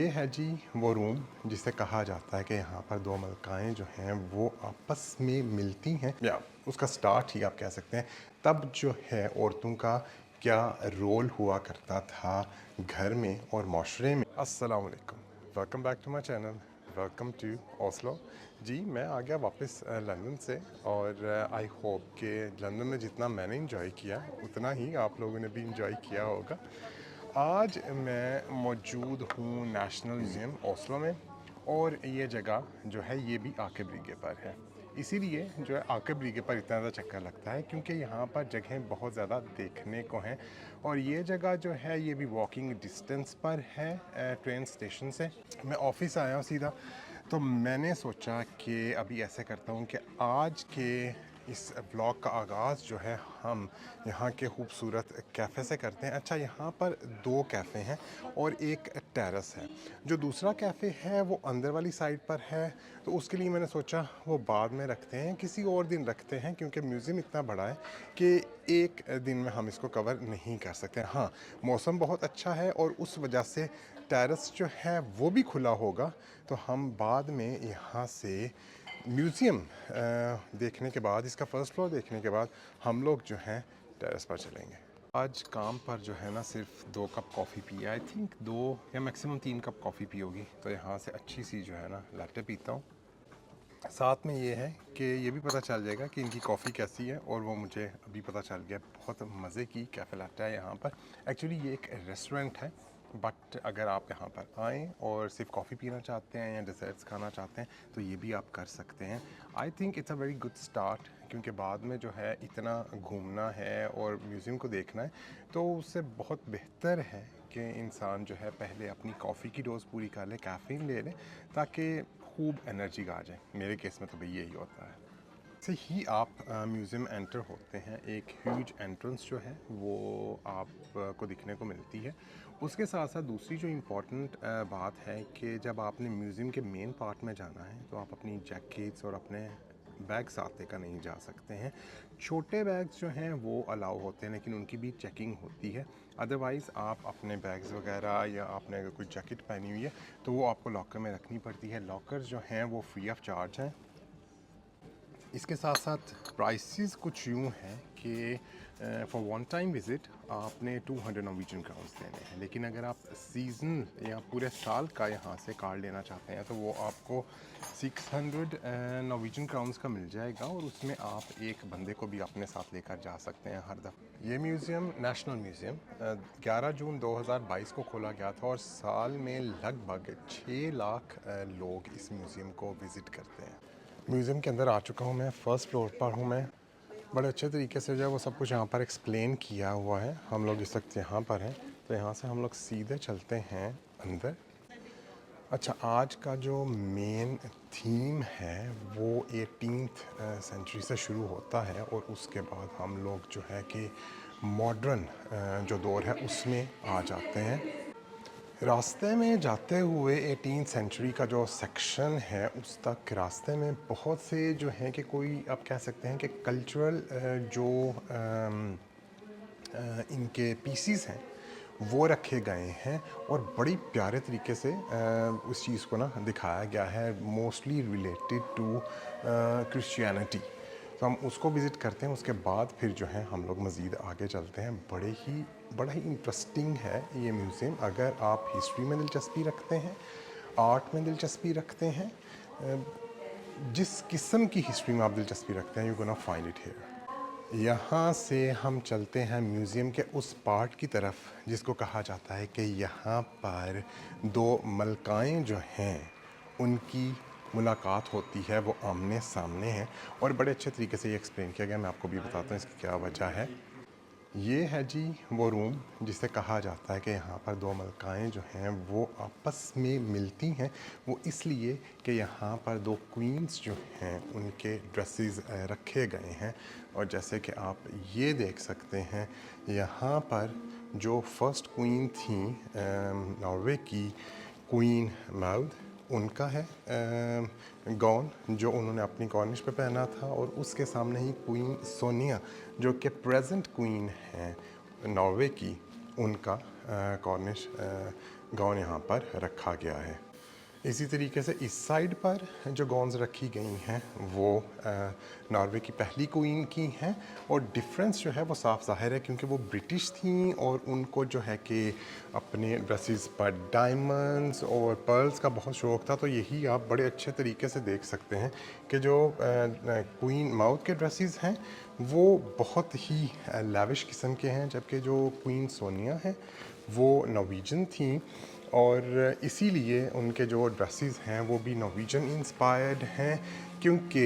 ये है जी वो रूम जिसे कहा जाता है कि यहाँ पर दो मलकाएँ जो हैं वो आपस में मिलती हैं, या उसका स्टार्ट ही आप कह सकते हैं। तब जो है औरतों का क्या रोल हुआ करता था घर में और माशरे में। अस्सलाम वालेकुम, welcome back to my channel, welcome to Oslo. जी मैं आ गया वापस लंदन से, और आई होप कि लंदन में जितना मैंने इंजॉय किया उतना ही आप लोगों ने भी इंजॉय किया होगा। आज मैं मौजूद हूँ नेशनल म्यूज़ियम ओस्लो में, और ये जगह जो है ये भी आके ब्रीगे पर है। इसीलिए जो है आके ब्रीगे पर इतना ज़्यादा चक्कर लगता है क्योंकि यहाँ पर जगहें बहुत ज़्यादा देखने को हैं, और ये जगह जो है ये भी वॉकिंग डिस्टेंस पर है ट्रेन स्टेशन से। मैं ऑफिस आया हूँ सीधा, तो मैंने सोचा कि अभी ऐसे करता हूँ कि आज के इस व्लॉग का आगाज़ जो है हम यहाँ के खूबसूरत कैफ़े से करते हैं। अच्छा, यहाँ पर दो कैफ़े हैं और एक टेरेस है। जो दूसरा कैफ़े है वो अंदर वाली साइड पर है, तो उसके लिए मैंने सोचा वो बाद में रखते हैं, किसी और दिन रखते हैं, क्योंकि म्यूज़ियम इतना बड़ा है कि एक दिन में हम इसको कवर नहीं कर सकते। हाँ, मौसम बहुत अच्छा है और उस वजह से टेरेस जो है वो भी खुला होगा, तो हम बाद में यहाँ से म्यूज़ियम देखने के बाद, इसका फ़र्स्ट फ्लोर देखने के बाद हम लोग जो हैं टेरेस पर चलेंगे। आज काम पर जो है ना सिर्फ 2 cup coffee P, I think 2 या मैक्सिमम 3 कप कॉफ़ी पी होगी, तो यहाँ से अच्छी सी जो है ना लैटे पीता हूँ। साथ में ये है कि ये भी पता चल जाएगा कि इनकी कॉफ़ी कैसी है, और वो मुझे अभी पता चल गया बहुत मज़े की कैफ़े लैटे है यहाँ पर। एक्चुअली ये एक रेस्टोरेंट है, बट अगर आप यहाँ पर आएँ और सिर्फ कॉफ़ी पीना चाहते हैं या डिज़र्ट्स खाना चाहते हैं तो ये भी आप कर सकते हैं। I think it's a very good start, क्योंकि बाद में जो है इतना घूमना है और म्यूज़ियम को देखना है, तो उससे बहुत बेहतर है कि इंसान जो है पहले अपनी कॉफ़ी की डोज़ पूरी कर ले, कैफ़ीन ले ले, ताकि खूब एनर्जी आ जाए। मेरे केस में तो भाई यही होता है। से ही आप म्यूज़ियम एंटर होते हैं, एक ह्यूज एंट्रेंस जो है वो आपको दिखने को मिलती है। उसके साथ साथ दूसरी जो इम्पोर्टेंट बात है कि जब आपने म्यूज़ियम के मेन पार्ट में जाना है तो आप अपनी जैकेट्स और अपने बैग साथ लेकर नहीं जा सकते हैं। छोटे बैग्स जो हैं वो अलाउ होते हैं, लेकिन उनकी भी चेकिंग होती है। अदरवाइज़ आप अपने बैग्स वगैरह, या आपने अगर कोई जैकेट पहनी हुई है तो वो आपको लॉकर में रखनी पड़ती है। लॉकर जो हैं वो फ्री ऑफ चार्ज हैं। इसके साथ साथ प्राइसेस कुछ यूँ हैं कि फॉर वन टाइम विज़िट आपने 200 नॉर्वेजियन क्राउन्स देने हैं, लेकिन अगर आप सीज़न या पूरे साल का यहाँ से कार्ड लेना चाहते हैं तो वो आपको 600 नॉर्वेजियन क्राउन्स का मिल जाएगा, और उसमें आप एक बंदे को भी अपने साथ लेकर जा सकते हैं हर दफ़ा। ये म्यूज़ियम नेशनल म्यूज़ियम 11 जून 2022 को खोला गया था, और साल में लगभग 6 लाख लोग इस म्यूज़ियम को विज़िट करते हैं। म्यूज़ियम के अंदर आ चुका हूँ मैं, फ़र्स्ट फ्लोर पर हूँ मैं। बड़े अच्छे तरीके से जो है वो सब कुछ यहाँ पर एक्सप्लेन किया हुआ है। हम लोग इस वक्त यहाँ पर हैं, तो यहाँ से हम लोग सीधे चलते हैं अंदर। अच्छा, आज का जो मेन थीम है वो 18th सेंचुरी से शुरू होता है, और उसके बाद हम लोग जो है कि मॉडर्न जो दौर है उसमें आ जाते हैं। रास्ते में जाते हुए 18th सेंचुरी का जो सेक्शन है उस तक रास्ते में बहुत से जो हैं कि कोई आप कह सकते हैं कि कल्चरल जो इनके पीसीस हैं वो रखे गए हैं, और बड़ी प्यारे तरीके से उस चीज़ को ना दिखाया गया है, मोस्टली रिलेटेड टू क्रिश्चियनिटी। तो हम उसको विज़िट करते हैं, उसके बाद फिर जो है हम लोग मज़ीद आगे चलते हैं। बड़ा ही इंटरेस्टिंग है ये म्यूज़ियम। अगर आप हिस्ट्री में दिलचस्पी रखते हैं, आर्ट में दिलचस्पी रखते हैं, जिस किस्म की हिस्ट्री में आप दिलचस्पी रखते हैं, you gonna find it here. यहाँ से हम चलते हैं म्यूज़ियम के उस पार्ट की तरफ जिसको कहा जाता है कि यहाँ पर दो मलकाएँ जो हैं उनकी मुलाकात होती है, वो आमने सामने हैं, और बड़े अच्छे तरीके से ये एक्सप्लेन किया गया। मैं आपको भी बताता हूँ इसकी क्या वजह है। ये है जी वो रूम जिसे कहा जाता है कि यहाँ पर दो मलकाएँ जो हैं वो आपस में मिलती हैं। वो इसलिए कि यहाँ पर दो क्वींस जो हैं उनके ड्रेसेस रखे गए हैं, और जैसे कि आप ये देख सकते हैं यहाँ पर जो फर्स्ट क्वीन थी नॉर्वे की, क्वीन माउद, उनका है गाउन जो उन्होंने अपनी कॉर्निश पे पहना था, और उसके सामने ही क्वीन सोनिया जो कि प्रेजेंट क्वीन हैं नॉर्वे की, उनका कॉर्निश गाउन यहाँ पर रखा गया है। इसी तरीके से इस साइड पर जो गाउन्स रखी गई हैं वो नॉर्वे की पहली क्वीन की हैं, और डिफरेंस जो है वो साफ ज़ाहिर है क्योंकि वो ब्रिटिश थी और उनको जो है कि अपने ड्रेसेस पर डायमंड्स और पर्ल्स का बहुत शौक़ था। तो यही आप बड़े अच्छे तरीके से देख सकते हैं कि जो क्वीन माउथ के ड्रेसेस हैं वो बहुत ही लैविश किस्म के हैं, जबकि जो क्वीन सोनिया है वो नॉर्वेजियन थी और इसीलिए उनके जो ड्रेसेस हैं वो भी नॉर्वेजियन इंस्पायर्ड हैं, क्योंकि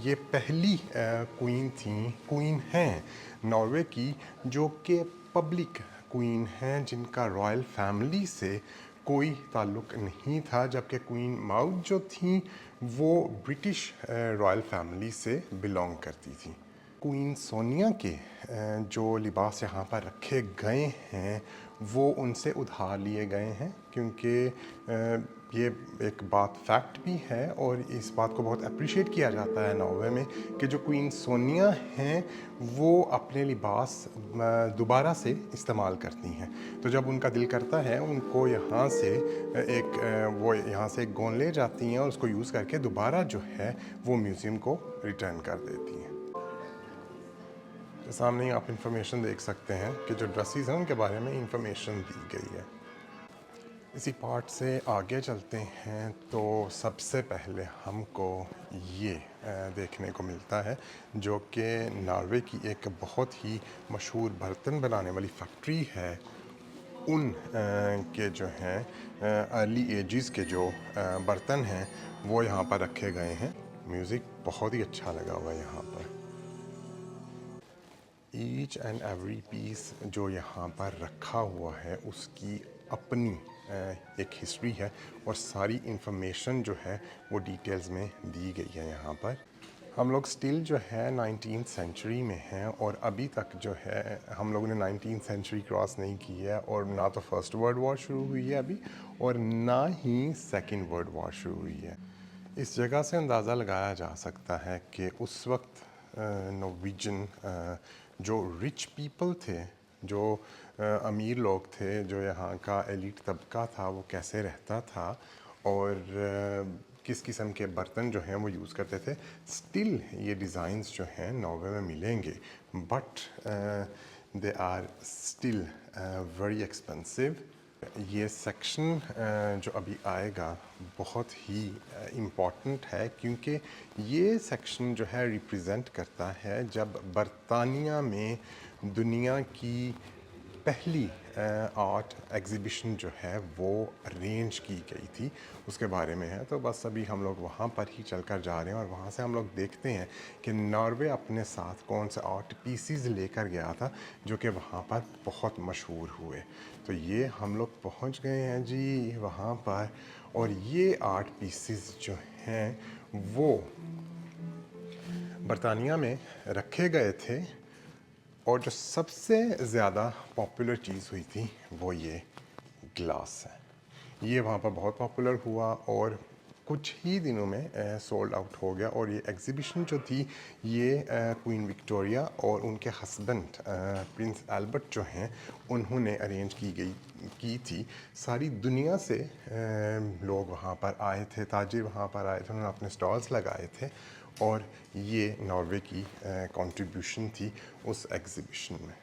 ये पहली क्वीन हैं नॉर्वे की जो कि पब्लिक क्वीन हैं जिनका रॉयल फैमिली से कोई ताल्लुक़ नहीं था, जबकि क्वीन माउथ जो थी वो ब्रिटिश रॉयल फैमिली से बिलोंग करती थी। क्वीन सोनिया के जो लिबास यहाँ पर रखे गए हैं वो उनसे उधार लिए गए हैं, क्योंकि ये एक बात फैक्ट भी है और इस बात को बहुत अप्रिशिएट किया जाता है नॉर्वे में कि जो क्वीन सोनिया हैं वो अपने लिबास दोबारा से इस्तेमाल करती हैं। तो जब उनका दिल करता है उनको यहाँ से वो यहाँ से एक गौन ले जाती हैं और उसको यूज़ करके दोबारा जो है वो म्यूज़ियम को रिटर्न कर देती हैं। सामने ही आप इंफॉर्मेशन देख सकते हैं कि जो ड्रेसेस हैं उनके बारे में इंफॉर्मेशन दी गई है। इसी पार्ट से आगे चलते हैं तो सबसे पहले हमको ये देखने को मिलता है जो कि नॉर्वे की एक बहुत ही मशहूर बर्तन बनाने वाली फैक्ट्री है। उन के जो हैं अर्ली एजेस के जो बर्तन हैं वो यहाँ पर रखे गए हैं। म्यूज़िक बहुत ही अच्छा लगा हुआ है यहाँ पर। ईच एंड एवरी पीस जो यहाँ पर रखा हुआ है उसकी अपनी एक हिस्ट्री है और सारी इंफॉर्मेशन जो है वो डिटेल्स में दी गई है यहाँ पर। हम लोग स्टिल जो है 19th सेंचुरी में हैं और अभी तक जो है हम लोगों ने 19th सेंचुरी क्रॉस नहीं की है, और ना तो फर्स्ट वर्ल्ड वॉर शुरू हुई है अभी और ना ही सेकेंड वर्ल्ड वॉर शुरू हुई है। इस जगह से अंदाज़ा लगाया जा सकता है कि उस वक्त नॉर्वेजियन जो रिच पीपल थे, जो अमीर लोग थे, जो यहाँ का एलिट तबका था वो कैसे रहता था और किस किस्म के बर्तन जो हैं वो यूज़ करते थे। स्टिल ये डिज़ाइंस जो हैं नॉर्वे में मिलेंगे, but they are still very expensive. ये सेक्शन जो अभी आएगा बहुत ही इम्पॉर्टेंट है, क्योंकि ये सेक्शन जो है रिप्रेजेंट करता है जब बरतानिया में दुनिया की पहली आर्ट एग्ज़िबिशन जो है वो अरेंज की गई थी, उसके बारे में है। तो बस अभी हम लोग वहाँ पर ही चलकर जा रहे हैं और वहाँ से हम लोग देखते हैं कि नॉर्वे अपने साथ कौन से आर्ट पीसीज लेकर गया था जो कि वहाँ पर बहुत मशहूर हुए। तो ये हम लोग पहुँच गए हैं जी वहाँ पर, और ये आर्ट पीसीज जो हैं वो बरतानिया में रखे गए थे, और जो सबसे ज़्यादा पॉपुलर चीज़ हुई थी वो ये ग्लास है। ये वहाँ पर बहुत पॉपुलर हुआ और कुछ ही दिनों में सोल्ड आउट हो गया। और ये एग्ज़िबिशन जो थी ये क्वीन विक्टोरिया और उनके हस्बैंड प्रिंस एल्बर्ट जो हैं उन्होंने अरेंज की थी। सारी दुनिया से लोग वहाँ पर आए थे, ताजिर वहाँ पर आए थे, उन्होंने अपने स्टॉल्स लगाए थे और ये नॉर्वे की कंट्रीब्यूशन थी उस एग्ज़िबिशन में।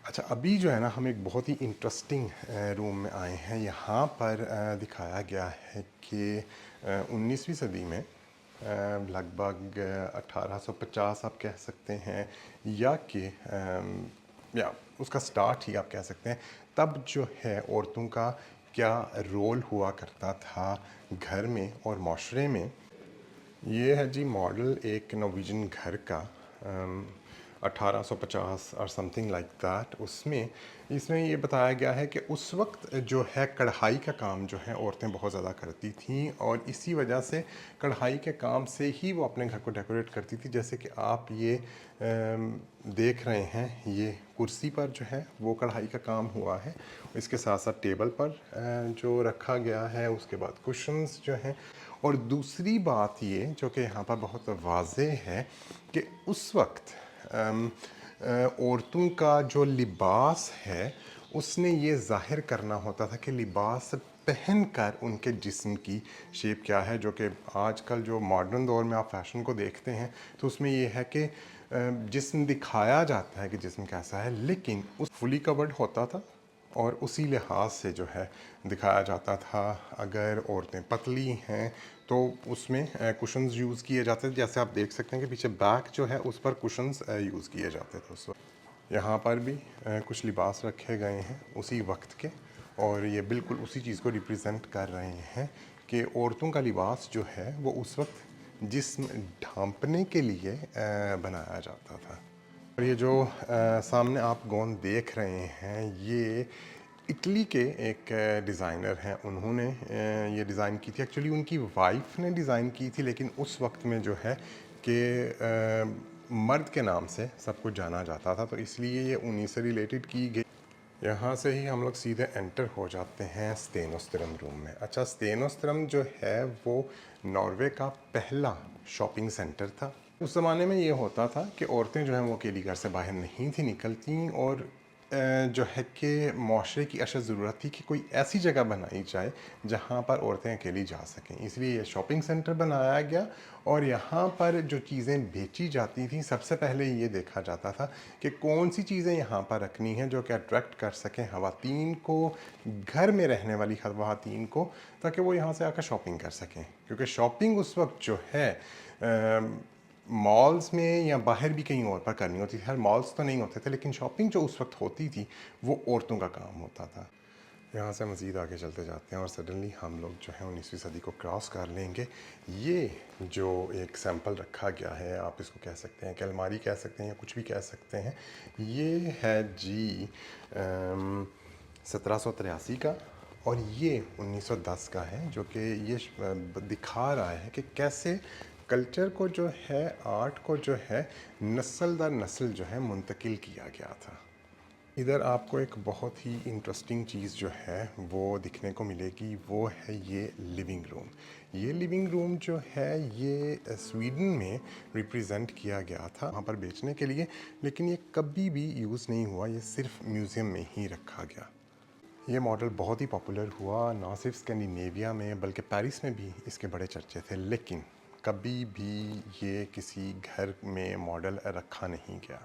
अच्छा, अभी जो है ना हम एक बहुत ही इंटरेस्टिंग रूम में आए हैं। यहाँ पर दिखाया गया है कि 19वीं सदी में लगभग 1850 आप कह सकते हैं, या उसका स्टार्ट ही आप कह सकते हैं, तब जो है औरतों का क्या रोल हुआ करता था घर में और माशरे में। ये है जी मॉडल एक नॉर्वेजियन घर का 1850 और समथिंग लाइक दैट। इसमें ये बताया गया है कि उस वक्त जो है कढ़ाई का काम जो है औरतें बहुत ज़्यादा करती थीं, और इसी वजह से कढ़ाई के काम से ही वो अपने घर को डेकोरेट करती थी। जैसे कि आप ये देख रहे हैं, ये कुर्सी पर जो है वो कढ़ाई का काम हुआ है, इसके साथ साथ टेबल पर जो रखा गया है, उसके बाद कुशन्स जो हैं। और दूसरी बात ये जो कि यहाँ पर बहुत वाज़ेह है कि उस वक्त औरतों का जो लिबास है उसने ये ज़ाहिर करना होता था कि लिबास पहनकर उनके जिस्म की शेप क्या है, जो कि आजकल जो मॉडर्न दौर में आप फैशन को देखते हैं तो उसमें ये है कि जिस्म दिखाया जाता है कि जिस्म कैसा है, लेकिन उस फुली कवर्ड होता था और उसी लिहाज से जो है दिखाया जाता था। अगर औरतें पतली हैं तो उसमें कुशन्स यूज़ किए जाते थे, जैसे आप देख सकते हैं कि पीछे बैक जो है उस पर कुशन्स यूज़ किए जाते थे उस वक्त। यहाँ पर भी कुछ लिबास रखे गए हैं उसी वक्त के, और ये बिल्कुल उसी चीज़ को रिप्रेजेंट कर रहे हैं कि औरतों का लिबास जो है वो उस वक्त जिस्म ढांपने के लिए बनाया जाता था। और ये जो सामने आप गोंद देख रहे हैं, ये इटली के एक डिज़ाइनर हैं, उन्होंने ये डिज़ाइन की थी। एक्चुअली उनकी वाइफ ने डिज़ाइन की थी, लेकिन उस वक्त में जो है कि मर्द के नाम से सब कुछ जाना जाता था, तो इसलिए ये उन्हीं से रिलेटेड की गई। यहाँ से ही हम लोग सीधे एंटर हो जाते हैं स्टेनोस्ट्रम रूम में। अच्छा, स्टेनोस्ट्रम जो है वो नॉर्वे का पहला शॉपिंग सेंटर था। उस ज़माने में ये होता था कि औरतें जो हैं वो अकेली घर से बाहर नहीं थी निकलती, और जो है कि माशरे की अशद ज़रूरत थी कि कोई ऐसी जगह बनाई जाए जहाँ पर औरतें अकेली जा सकें, इसलिए ये शॉपिंग सेंटर बनाया गया। और यहाँ पर जो चीज़ें बेची जाती थी, सबसे पहले ये देखा जाता था कि कौन सी चीज़ें यहाँ पर रखनी हैं जो कि अट्रैक्ट कर सकें ख़वातीन को, घर में रहने वाली ख़वातीन को, ताकि वो यहाँ से आकर शॉपिंग कर सकें। क्योंकि शॉपिंग उस वक्त जो है मॉल्स में या बाहर भी कहीं और पर करनी होती थी। हर मॉल्स तो नहीं होते थे, लेकिन शॉपिंग जो उस वक्त होती थी वो औरतों का काम होता था। यहाँ से मज़ीद आगे चलते जाते हैं और सडनली हम लोग जो है 19वीं सदी को क्रॉस कर लेंगे। ये जो एक सैंपल रखा गया है, आप इसको कह सकते हैं कि अलमारी कह सकते हैं या कुछ भी कह सकते हैं, ये है जी 1783 का, और ये 1910 का है, जो कि ये दिखा रहा है कि कैसे कल्चर को जो है, आर्ट को जो है नस्ल दर नस्ल जो है मुंतकिल किया गया था। इधर आपको एक बहुत ही इंटरेस्टिंग चीज़ जो है वो दिखने को मिलेगी, वो है ये लिविंग रूम। ये लिविंग रूम जो है ये स्वीडन में रिप्रेजेंट किया गया था वहाँ पर बेचने के लिए, लेकिन ये कभी भी यूज़ नहीं हुआ, ये सिर्फ म्यूज़ियम में ही रखा गया। ये मॉडल बहुत ही पॉपुलर हुआ, ना सिर्फ स्कैंडिनेविया में बल्कि पेरिस में भी इसके बड़े चर्चे थे, लेकिन कभी भी ये किसी घर में मॉडल रखा नहीं गया।